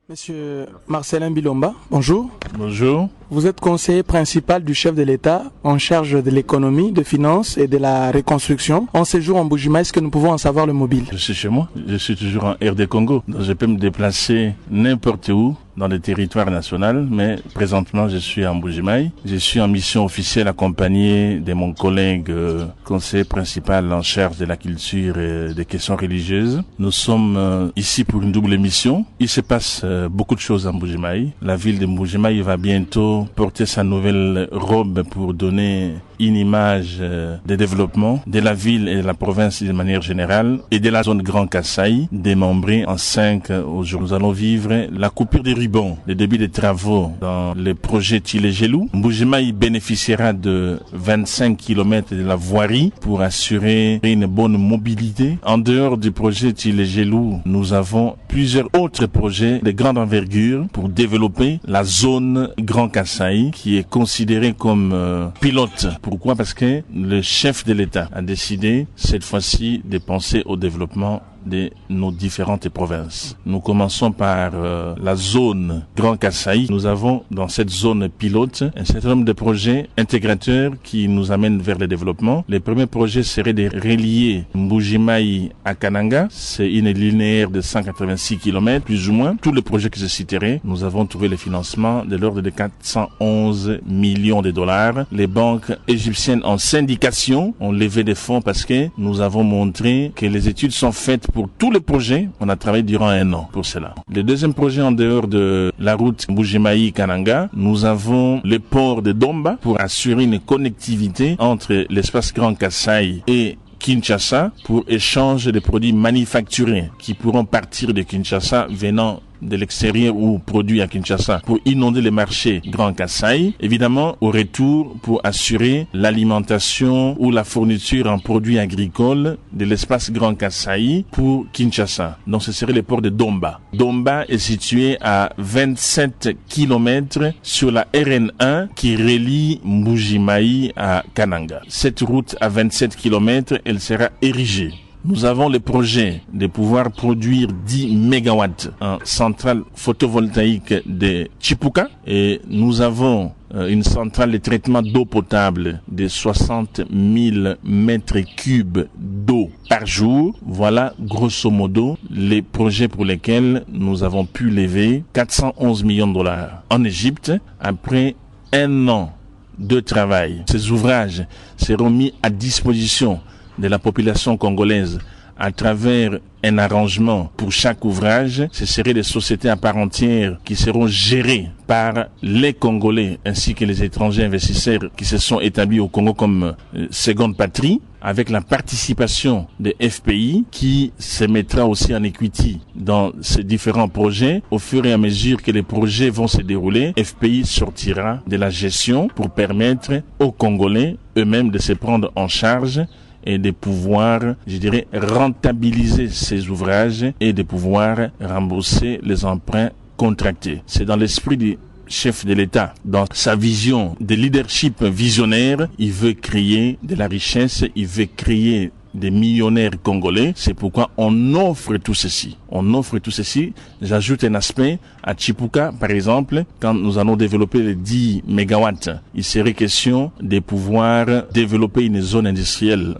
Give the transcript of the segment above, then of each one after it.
Monsieur Marcelin Bilomba, bonjour. Bonjour. Vous êtes conseiller principal du chef de l'État en charge de l'économie, des finances et de la reconstruction. En séjour en Mbuji-Mayi, est-ce que nous pouvons en savoir le mobile? Je suis chez moi, je suis toujours en RD Congo, donc je peux me déplacer n'importe où dans le territoire national, mais présentement je suis en Mbuji-Mayi. Je suis en mission officielle accompagné de mon collègue conseiller principal en charge de la culture et des questions religieuses. Nous sommes ici pour une double mission. Il se passe beaucoup de choses en Mbuji-Mayi. La ville de Mbuji-Mayi va bientôt porter sa nouvelle robe pour donner une image de développement de la ville et de la province de manière générale et de la zone Grand Kasaï, démembrée en 5 aujourd'hui. Nous allons vivre la coupure des rubans, le début des travaux dans le projet Tilé-Gelou. Mbuji-Mayi bénéficiera de 25 km de la voirie pour assurer une bonne mobilité. En dehors du projet Tilé-Gelou, nous avons plusieurs autres projets de grande envergure pour développer la zone Grand Kasaï qui est considérée comme pilote. Pourquoi? Parce que le chef de l'État a décidé cette fois-ci de penser au développement de nos différentes provinces. Nous commençons par la zone Grand Kasaï. Nous avons dans cette zone pilote un certain nombre de projets intégrateurs qui nous amènent vers le développement. Les premiers projets seraient de relier Mbuji-Mayi à Kananga. C'est une linéaire de 186 km, plus ou moins. Tous les projets que je citerai, nous avons trouvé le financement de l'ordre de 411 millions de dollars. Les banques égyptiennes en syndication ont levé des fonds parce que nous avons montré que les études sont faites pour tous les projets. On a travaillé durant 1 an pour cela. Le deuxième projet en dehors de la route Mbuji-Mayi-Kananga, nous avons le port de Domba pour assurer une connectivité entre l'espace Grand Kasaï et Kinshasa pour échange de produits manufacturés qui pourront partir de Kinshasa venant de l'extérieur ou produits à Kinshasa pour inonder les marchés Grand Kasaï. Évidemment, au retour, pour assurer l'alimentation ou la fourniture en produits agricoles de l'espace Grand Kasaï pour Kinshasa. Donc, ce serait le port de Domba. Domba est situé à 27 km sur la RN1 qui relie Mbuji-Mayi à Kananga. Cette route à 27 km, elle sera érigée. Nous avons le projet de pouvoir produire 10 mégawatts en centrale photovoltaïque de Chipuka et nous avons une centrale de traitement d'eau potable de 60 000 mètres cubes d'eau par jour. Voilà, grosso modo, les projets pour lesquels nous avons pu lever 411 millions de dollars en Égypte après 1 an de travail. Ces ouvrages seront mis à disposition de la population congolaise à travers un arrangement pour chaque ouvrage. Ce seraient des sociétés à part entière qui seront gérées par les Congolais ainsi que les étrangers investisseurs qui se sont établis au Congo comme seconde patrie, avec la participation des FPI qui se mettra aussi en equity dans ces différents projets. Au fur et à mesure que les projets vont se dérouler, FPI sortira de la gestion pour permettre aux Congolais eux-mêmes de se prendre en charge et de pouvoir, je dirais, rentabiliser ces ouvrages et de pouvoir rembourser les emprunts contractés. C'est dans l'esprit du chef de l'État. Dans sa vision de leadership visionnaire, il veut créer de la richesse, il veut créer des millionnaires congolais. C'est pourquoi on offre tout ceci. On offre tout ceci. J'ajoute un aspect à Chipuka, par exemple, quand nous allons développer les 10 mégawatts, il serait question de pouvoir développer une zone industrielle,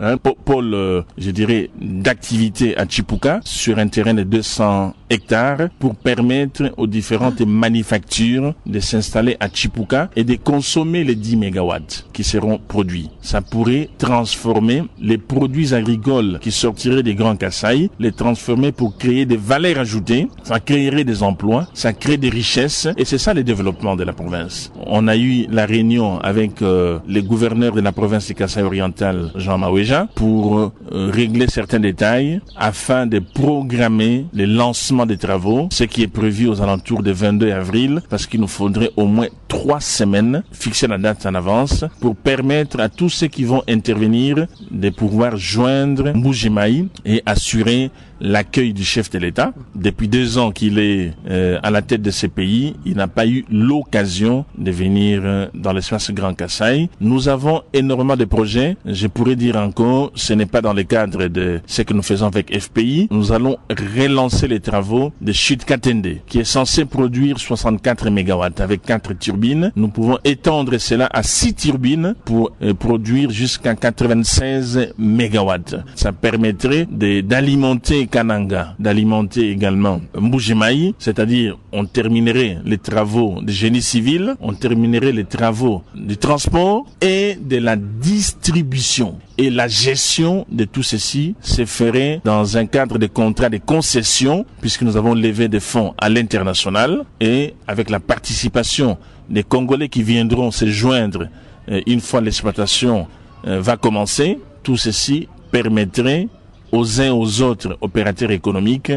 pôle, je dirais, d'activité à Chipuka sur un terrain de 200 hectares pour permettre aux différentes manufactures de s'installer à Chipuka et de consommer les 10 mégawatts qui seront produits. Ça pourrait transformer les produits agricoles qui sortiraient des Grands Kasaï, les transformer pour créer des valeurs ajoutées. Ça créerait des emplois, ça crée des richesses et c'est ça le développement de la province. On a eu la réunion avec le gouverneur de la province du Kasaï oriental, Jean Maweja, pour régler certains détails afin de programmer le lancement des travaux, ce qui est prévu aux alentours du 22 avril, parce qu'il nous faudrait au moins 3 semaines, fixer la date en avance, pour permettre à tous ceux qui vont intervenir de pouvoir joindre Mbuji-Mayi et assurer l'accueil du chef de l'État. Depuis 2 ans qu'il est à la tête de ce pays, il n'a pas eu l'occasion de venir dans l'espace Grand Kasaï. Nous avons énormément de projets. Je pourrais dire encore, ce n'est pas dans le cadre de ce que nous faisons avec FPI. Nous allons relancer les travaux de Chute Katende, qui est censé produire 64 MW avec 4 turbines. Nous pouvons étendre cela à 6 turbines pour produire jusqu'à 96 MW. Ça permettrait d'alimenter Kananga, d'alimenter également Mbujimayi, c'est-à-dire on terminerait les travaux de génie civil, on terminerait les travaux du transport et de la distribution. Et la gestion de tout ceci se ferait dans un cadre de contrat de concession, puisque nous avons levé des fonds à l'international et avec la participation des Congolais qui viendront se joindre une fois l'exploitation va commencer. Tout ceci permettrait aux uns aux autres opérateurs économiques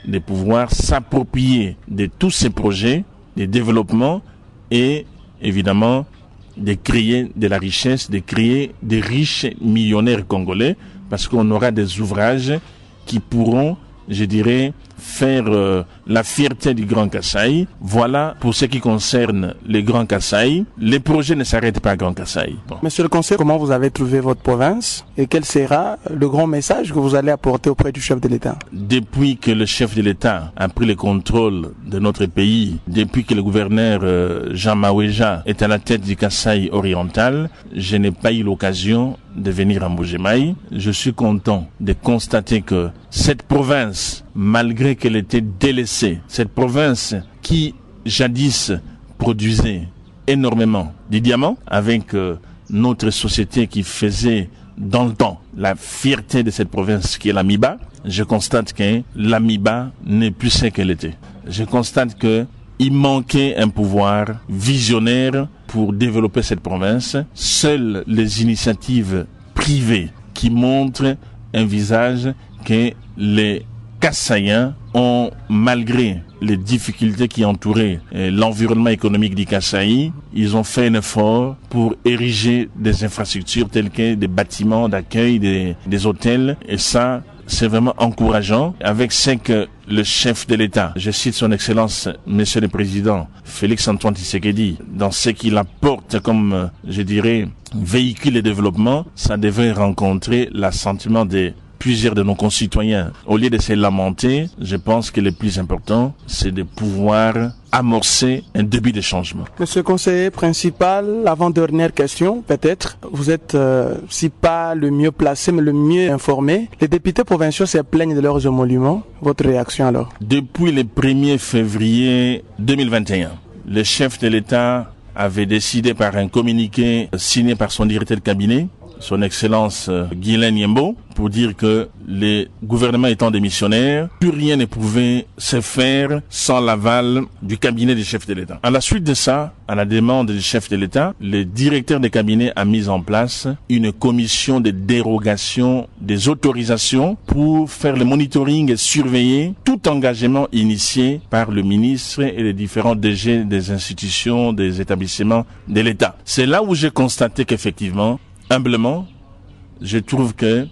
de pouvoir s'approprier de tous ces projets de développement et évidemment de créer de la richesse, de créer des riches millionnaires congolais, parce qu'on aura des ouvrages qui pourront, je dirais, faire la fierté du Grand Kasaï. Voilà pour ce qui concerne le Grand Kasaï. Les projets ne s'arrêtent pas à Grand Kasaï. Bon. Monsieur le conseiller, comment vous avez trouvé votre province et quel sera le grand message que vous allez apporter auprès du chef de l'État? Depuis que le chef de l'État a pris le contrôle de notre pays, depuis que le gouverneur Jean Maweja est à la tête du Kasaï oriental, je n'ai pas eu l'occasion de venir à Mbujimayi. Je suis content de constater que cette province, malgré qu'elle était délaissée, cette province qui jadis produisait énormément de diamants, avec notre société qui faisait dans le temps la fierté de cette province qui est l'Amiba, je constate que l'Amiba n'est plus ce qu'elle était. Je constate que il manquait un pouvoir visionnaire pour développer cette province. Seules les initiatives privées qui montrent un visage que les Kasaïens ont, malgré les difficultés qui entouraient l'environnement économique du Kasaï, ils ont fait un effort pour ériger des infrastructures telles que des bâtiments d'accueil, des hôtels. Et ça, c'est vraiment encourageant avec ce que le chef de l'État, je cite son Excellence, Monsieur le Président Félix Antoine Tshisekedi, dans ce qu'il apporte comme, je dirais, véhicule de développement, ça devrait rencontrer l'assentiment de plusieurs de nos concitoyens. Au lieu de se lamenter, je pense que le plus important, c'est de pouvoir amorcer un début de changement. Monsieur le conseiller principal, avant-dernière question, peut-être, vous êtes, si pas le mieux placé, mais le mieux informé. Les députés provinciaux se plaignent de leurs émoluments. Votre réaction alors? Depuis le 1er février 2021, le chef de l'État avait décidé par un communiqué signé par son directeur de cabinet, son Excellence Guylaine Yembo, pour dire que les gouvernements étant démissionnaires, plus rien ne pouvait se faire sans l'aval du cabinet du chef de l'État. À la suite de ça, à la demande du chef de l'État, le directeur de cabinet a mis en place une commission de dérogation des autorisations pour faire le monitoring et surveiller tout engagement initié par le ministre et les différents DG des institutions, des établissements de l'État. C'est là où j'ai constaté qu'effectivement, humblement, je trouve que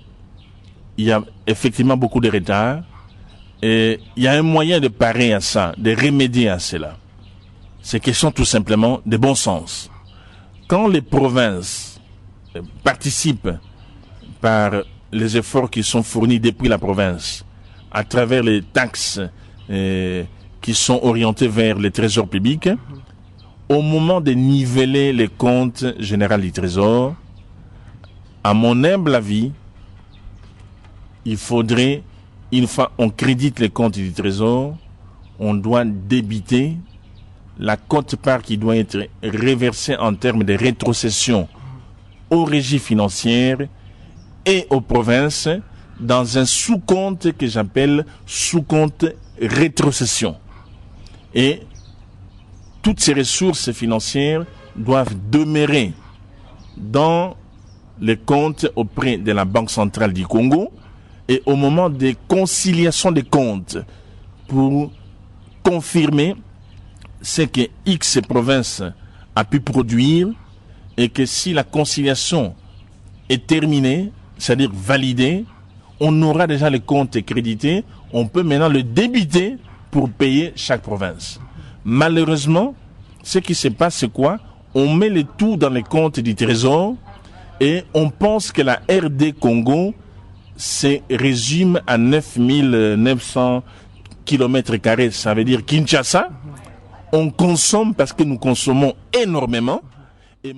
il y a effectivement beaucoup de retard et il y a un moyen de parer à ça, de remédier à cela. C'est question tout simplement de bon sens. Quand les provinces participent par les efforts qui sont fournis depuis la province à travers les taxes qui sont orientées vers le trésor public, au moment de niveler les comptes généraux du trésor, à mon humble avis, il faudrait, une fois on crédite les comptes du trésor, on doit débiter la quote-part qui doit être reversée en termes de rétrocession aux régies financières et aux provinces dans un sous-compte que j'appelle sous-compte rétrocession. Et toutes ces ressources financières doivent demeurer dans les comptes auprès de la Banque centrale du Congo et au moment des conciliations des comptes pour confirmer ce que X province a pu produire et que si la conciliation est terminée, c'est-à-dire validée, on aura déjà les comptes crédités, on peut maintenant le débiter pour payer chaque province. Malheureusement, ce qui se passe, c'est quoi? On met le tout dans les comptes du Trésor et on pense que la RD Congo se résume à 9900 km². Ça veut dire Kinshasa. On consomme parce que nous consommons énormément. Et